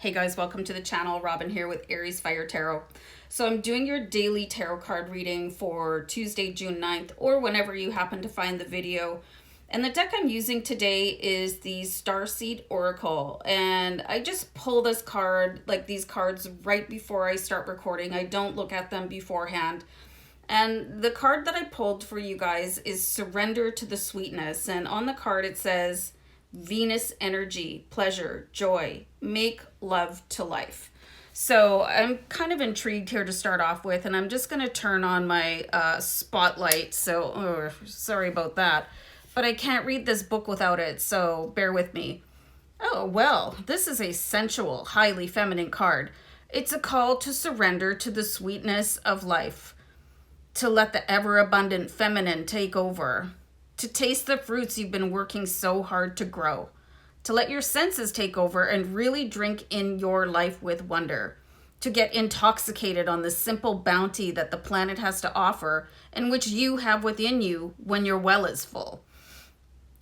Hey guys, welcome to the channel. Robin here with Aries Fire Tarot. So I'm doing your daily tarot card reading for Tuesday, June 9th, or whenever you happen to find the video. And the deck I'm using today is the Starseed Oracle. And I just pull this card, like these cards, right before I start recording. I don't look at them beforehand. And the card that I pulled for you guys is Surrender to the Sweetness. And on the card it says, Venus energy, pleasure, joy, make love to life. So I'm kind of intrigued here to start off with, and I'm just going to turn on my spotlight. So sorry about that, but I can't read this book without it, so bear with me. Oh, well, this is a sensual, highly feminine card. It's a call to surrender to the sweetness of life, to let the ever-abundant feminine take over, to taste the fruits you've been working so hard to grow, to let your senses take over and really drink in your life with wonder, to get intoxicated on the simple bounty that the planet has to offer and which you have within you when your well is full.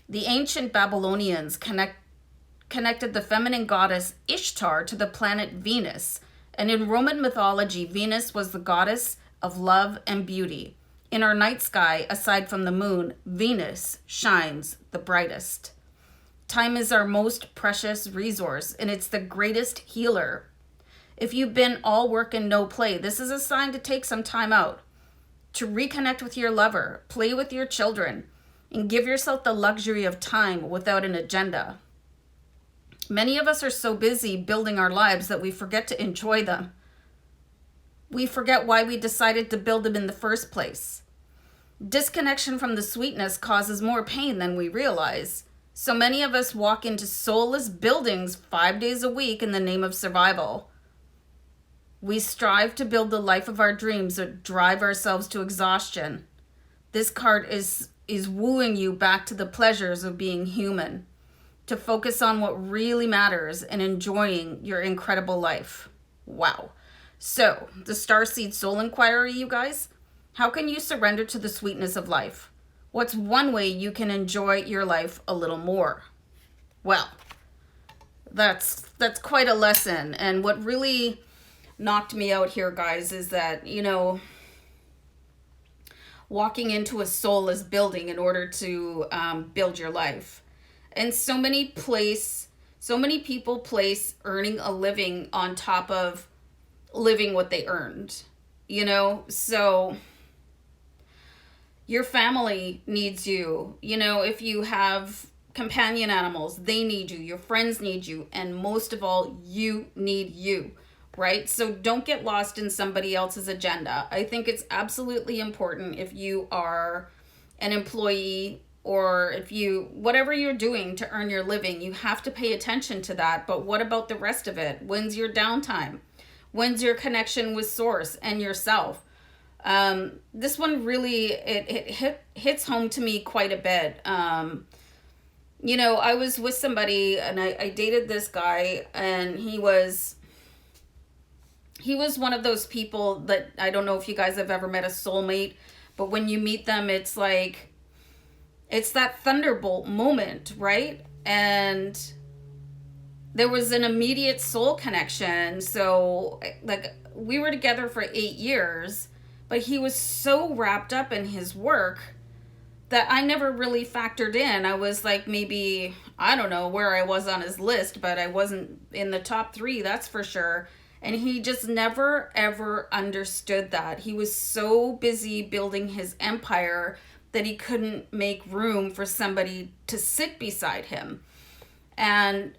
The ancient Babylonians connected the feminine goddess Ishtar to the planet Venus, and in Roman mythology, Venus was the goddess of love and beauty. In our night sky, aside from the moon, Venus shines the brightest. Time is our most precious resource, and it's the greatest healer. If you've been all work and no play, this is a sign to take some time out, to reconnect with your lover, play with your children, and give yourself the luxury of time without an agenda. Many of us are so busy building our lives that we forget to enjoy them. We forget why we decided to build them in the first place. Disconnection from the sweetness causes more pain than we realize. So many of us walk into soulless buildings 5 days a week in the name of survival. We strive to build the life of our dreams but drive ourselves to exhaustion. This card is wooing you back to the pleasures of being human, to focus on what really matters and enjoying your incredible life. Wow. So, the Starseed Soul Inquiry, you guys. How can you surrender to the sweetness of life? What's one way you can enjoy your life a little more? Well, that's quite a lesson. And what really knocked me out here, guys, is that, walking into a soulless building in order to build your life. And so many people place earning a living on top of living what they earned, so your family needs you. If you have companion animals, they need you, your friends need you, and most of all, you need you, right? So don't get lost in somebody else's agenda. I think it's absolutely important, if you are an employee or whatever you're doing to earn your living, you have to pay attention to that. But what about the rest of it? When's your downtime? When's your connection with source and yourself? This one really, it hits home to me quite a bit. I was with somebody and I dated this guy, and he was one of those people that, I don't know if you guys have ever met a soulmate, but when you meet them, it's like, it's that thunderbolt moment, right? And there was an immediate soul connection. So, like, we were together for 8 years, but he was so wrapped up in his work that I never really factored in. I was like, maybe, I don't know where I was on his list, but I wasn't in the top 3, that's for sure. And he just never, ever understood that. He was so busy building his empire that he couldn't make room for somebody to sit beside him. And,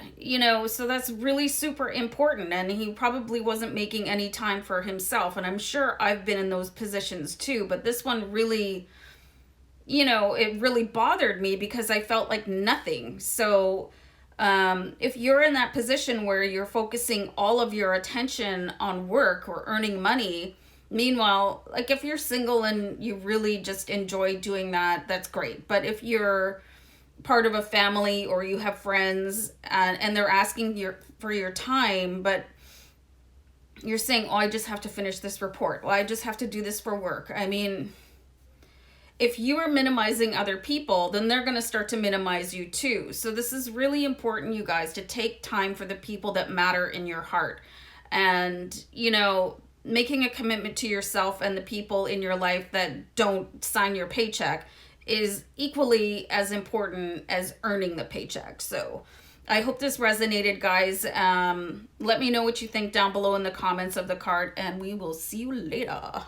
so that's really super important. And he probably wasn't making any time for himself. And I'm sure I've been in those positions too. But this one really, it really bothered me because I felt like nothing. So if you're in that position where you're focusing all of your attention on work or earning money, meanwhile, like if you're single and you really just enjoy doing that, that's great. But if you're part of a family or you have friends and they're asking for your time, but you're saying, oh, I just have to finish this report. Well, I just have to do this for work. I mean, if you are minimizing other people, then they're going to start to minimize you too. So this is really important, you guys, to take time for the people that matter in your heart. And, you know, making a commitment to yourself and the people in your life that don't sign your paycheck is equally as important as earning the paycheck. So I hope this resonated, guys. Let me know what you think down below in the comments of the card, and we will see you later.